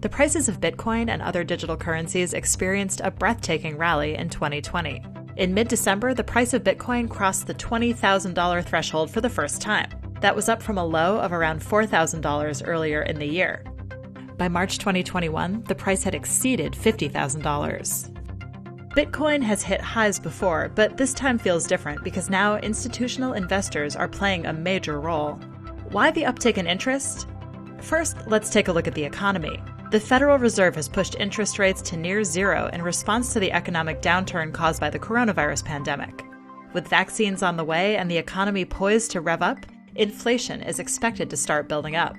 The prices of Bitcoin and other digital currencies experienced a breathtaking rally in 2020. In mid-December, the price of Bitcoin crossed the $20,000 threshold for the first time. That was up from a low of around $4,000 earlier in the year. By March 2021, the price had exceeded $50,000. Bitcoin has hit highs before, but this time feels different because now institutional investors are playing a major role. Why the uptick in interest? First, let's take a look at the economy. The Federal Reserve has pushed interest rates to near zero in response to the economic downturn caused by the coronavirus pandemic. With vaccines on the way and the economy poised to rev up, inflation is expected to start building up.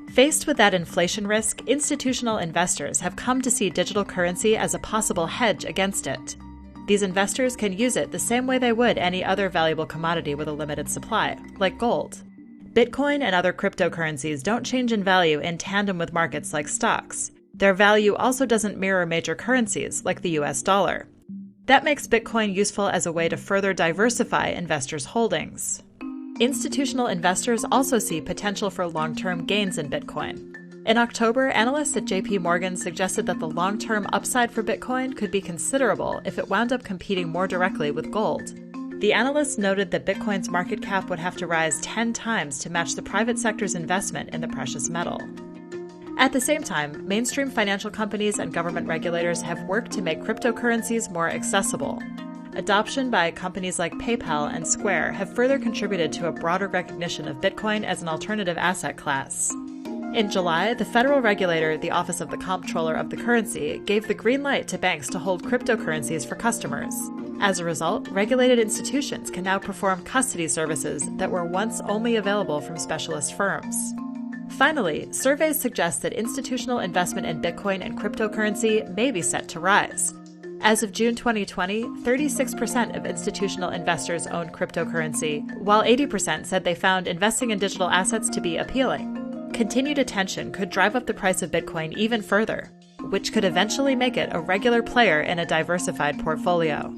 Faced with that inflation risk, institutional investors have come to see digital currency as a possible hedge against it. These investors can use it the same way they would any other valuable commodity with a limited supply, like gold. Bitcoin and other cryptocurrencies don't change in value in tandem with markets like stocks. Their value also doesn't mirror major currencies, like the US dollar. That makes Bitcoin useful as a way to further diversify investors' holdings. Institutional investors also see potential for long-term gains in Bitcoin. In October, analysts at JP Morgan suggested that the long-term upside for Bitcoin could be considerable if it wound up competing more directly with gold. The analysts noted that Bitcoin's market cap would have to rise 10 times to match the private sector's investment in the precious metal. At the same time, mainstream financial companies and government regulators have worked to make cryptocurrencies more accessible. Adoption by companies like PayPal and Square have further contributed to a broader recognition of Bitcoin as an alternative asset class. In July, the federal regulator, the Office of the Comptroller of the Currency, gave the green light to banks to hold cryptocurrencies for customers. As a result, regulated institutions can now perform custody services that were once only available from specialist firms. Finally, surveys suggest that institutional investment in Bitcoin and cryptocurrency may be set to rise. As of June 2020, 36% of institutional investors owned cryptocurrency, while 80% said they found investing in digital assets to be appealing. Continued attention could drive up the price of Bitcoin even further, which could eventually make it a regular player in a diversified portfolio.